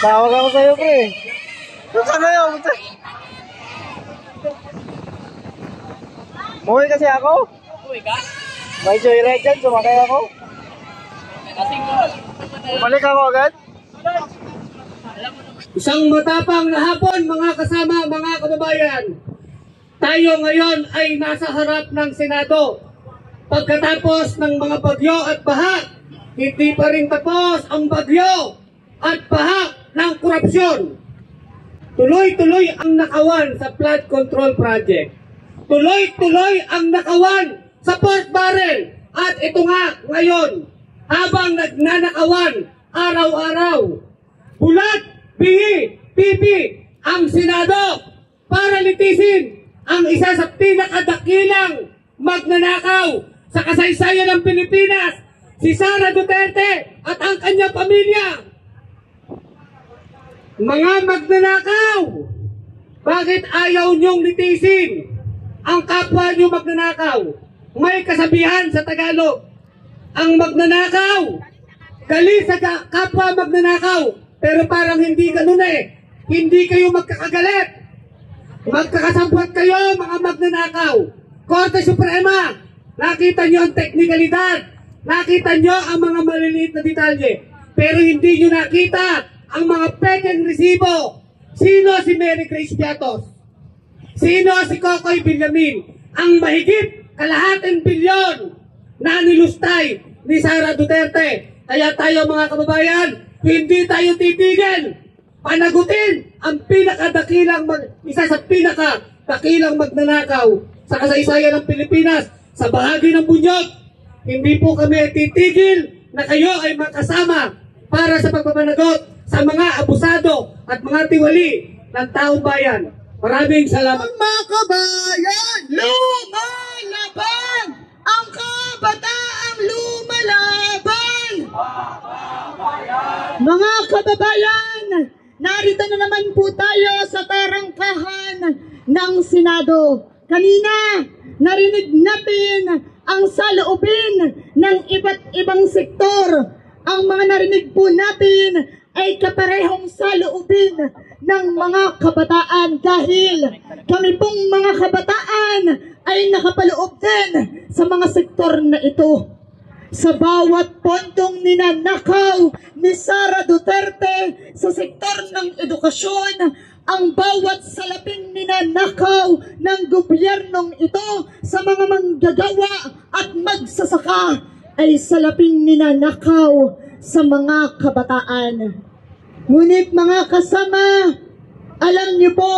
Tawag ako sa'yo, pre. Saan na yun? Muwi kasi ako. Muwi ka? May joyride dyan, sumakay ako. Bumalik ako agad. Isang matapang na hapon, mga kasama, mga kababayan. Tayo ngayon ay nasa harap ng Senado. Pagkatapos ng mga bagyo at baha, hindi pa rin tapos ang bagyo at baha ng korupsyon. Tuloy-tuloy ang nakawan sa flood control project. Tuloy-tuloy ang nakawan sa port barrel. At ito nga ngayon, habang nagnanakawan araw-araw, bulat, bihi, pipi ang Senado para litisin ang isa sa pinakadakilang magnanakaw sa kasaysayan ng Pilipinas, si Sara Duterte at ang kanyang pamilya. Mga magnanakaw, bakit ayaw niyong litisin ang kapwa niyo magnanakaw? May kasabihan sa Tagalog, ang magnanakaw, galit sa kapwa magnanakaw, pero parang hindi ganun eh. Hindi kayo magkakagalit. Magkakasampot kayo mga magnanakaw. Korte Suprema, nakita niyo ang teknikalidad, nakita niyo ang mga maliliit na detalye, pero hindi niyo nakita ang mga pekeng resibo. Sino si Mary Grace Piatos? Sino si Kokoy Villamin? Ang mahigit kalahating bilyon na nilustay ni Sara Duterte. Kaya tayo mga kababayan, hindi tayo titigil. Panagutin ang isa sa pinakadakilang magnanakaw sa kasaysayan ng Pilipinas, sa bahagi ng Bunyog. Hindi po kami titigil na kayo ay makasama para sa pagpapanagot sa mga abusado at mga tiwali ng taong bayan. Maraming salamat. Mga kabayan, lumalaban! Ang kabataang lumalaban! Mga kababayan, narito na naman po tayo sa tarangkahan ng Senado. Kanina, narinig natin ang saloobin ng iba't ibang sektor. Ang mga narinig po natin ay kaparehong saloobin ng mga kabataan dahil kami pong mga kabataan ay nakapaloob din sa mga sektor na ito. Sa bawat pondong ninanakaw ni Sara Duterte sa sektor ng edukasyon, ang bawat salaping ninanakaw ng gobyernong ito sa mga manggagawa at magsasaka ay salaping ninanakaw sa mga kabataan. Ngunit mga kasama, alam niyo po,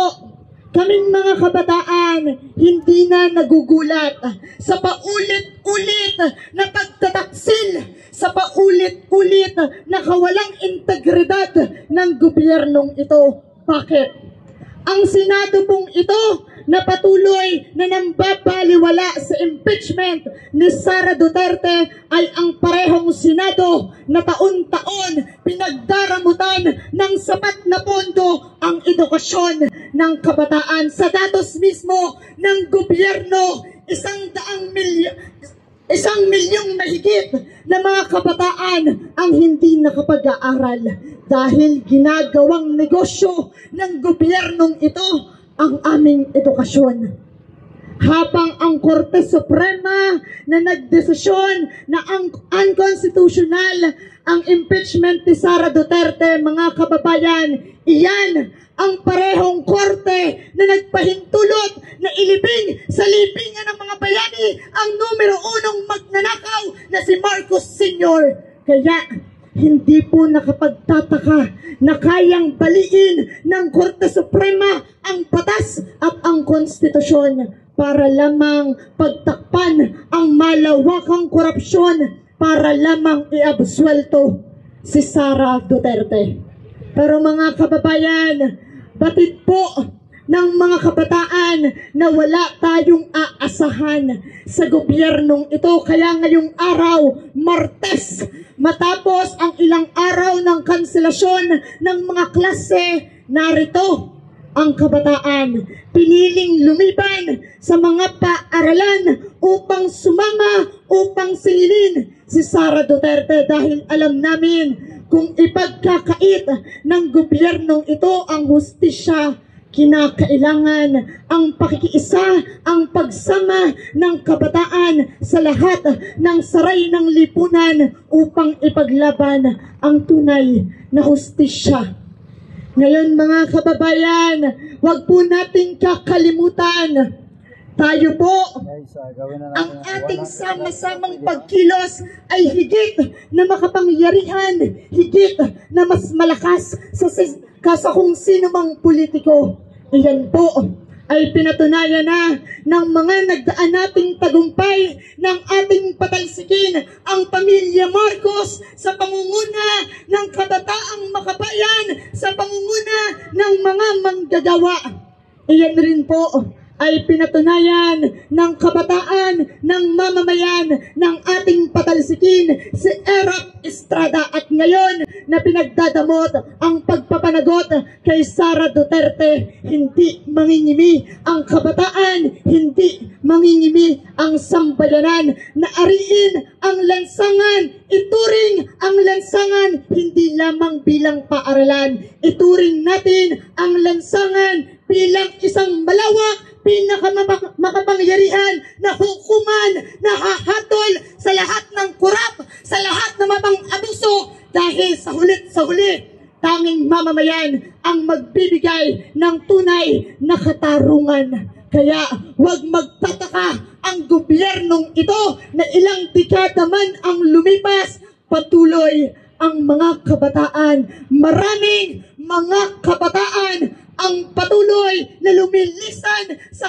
kaming mga kabataan hindi na nagugulat sa paulit-ulit na pagtataksil, sa paulit-ulit na kawalang integridad ng gobyernong ito. Bakit? Ang Senado pong ito na patuloy na nambabaliwala sa impeachment ni Sara Duterte ay ang parehong Senado na taon-taon pinagdaramutan ng sapat na pondo ang edukasyon ng kabataan. Sa datos mismo ng gobyerno, 1,000,000 mahigit na mga kabataan ang hindi nakapag-aaral dahil ginagawang negosyo ng gobyernong ito ang aming edukasyon. Habang ang Korte Suprema na nagdesisyon na ang unconstitutional ang impeachment ni Sara Duterte, mga kababayan, iyan ang parehong korte na nagpahintulot na ilibing sa libingan ng mga bayani ang numero 1 magnanakaw na si Marcos Sr. Kaya hindi po nakapagtataka na kayang baliin ng Korte Suprema ang batas at ang konstitusyon para lamang pagtakpan ang malawakang korupsyon, para lamang iabsuelto si Sara Duterte. Pero mga kababayan, batid po ng mga kabataan na wala tayong aasahan sa gobyernong ito. Kaya ngayong araw, Martes, matapos ang ilang araw ng kanselasyon ng mga klase, narito ang kabataan piniling lumiban sa mga paaralan upang sumama, upang singilin si Sara Duterte, dahil alam namin kung ipagkakait ng gobyernong ito ang hustisya, kinakailangan ang pakikiisa, ang pagsama ng kabataan sa lahat ng saray ng lipunan upang ipaglaban ang tunay na hustisya. Ngayon mga kababayan, huwag po nating kakalimutan, tayo po, ang ating sama-samang pagkilos ay higit na makapangyarihan, higit na mas malakas sa kung sino mang politiko. Iyan po ay pinatunayan na ng mga nagdaan nating tagumpay ng ating patalsikin ang pamilya Marcos sa pangunguna ng kabataang makabayan, sa pangunguna ng mga manggagawa. Iyan rin po ay pinatunayan ng kabataan, ng mamamayan ng ating patalsikin, si Erap Estrada, at ngayon na pinagdadamot ang pagpapanagot kay Sara Duterte. Hindi mangingimi ang kabataan, hindi mangingimi ang sambayanan, na ariin ang lansangan, ituring ang lansangan hindi lamang bilang paaralan, ituring natin ang lansangan bilang isang malawak, pinakamakapangyarihan na hukuman na hahatol sa lahat ng kurap, sa lahat ng mabang abuso, dahil sa huli, tanging mamamayan ang magbibigay ng tunay na katarungan. Kaya huwag magtataka ang gobyernong ito na ilang dekada man ang lumipas, patuloy ang mga kabataan, maraming mga kabataan ang patuloy na lumilisan sa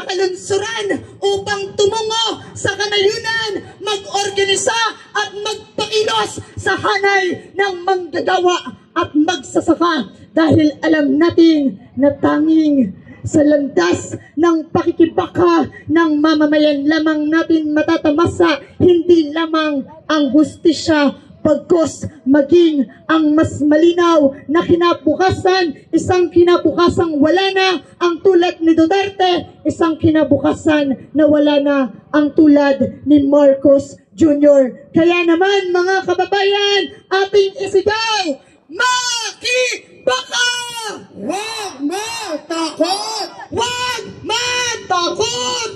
kalunsuran upang tumungo sa kanayunan, mag-organisa at magpakilos sa hanay ng manggagawa at magsasaka, dahil alam natin na tanging sa landas ng pakikibaka ng mamamayan lamang natin matatamasa hindi lamang ang hustisya, pagkos maging ang mas malinaw na kinabukasan, isang kinabukasang wala na ang tulad ni Duterte, isang kinabukasan na wala na ang tulad ni Marcos Jr. Kaya naman mga kababayan, ating isigaw, makibaka! Huwag matakot! Huwag matakot!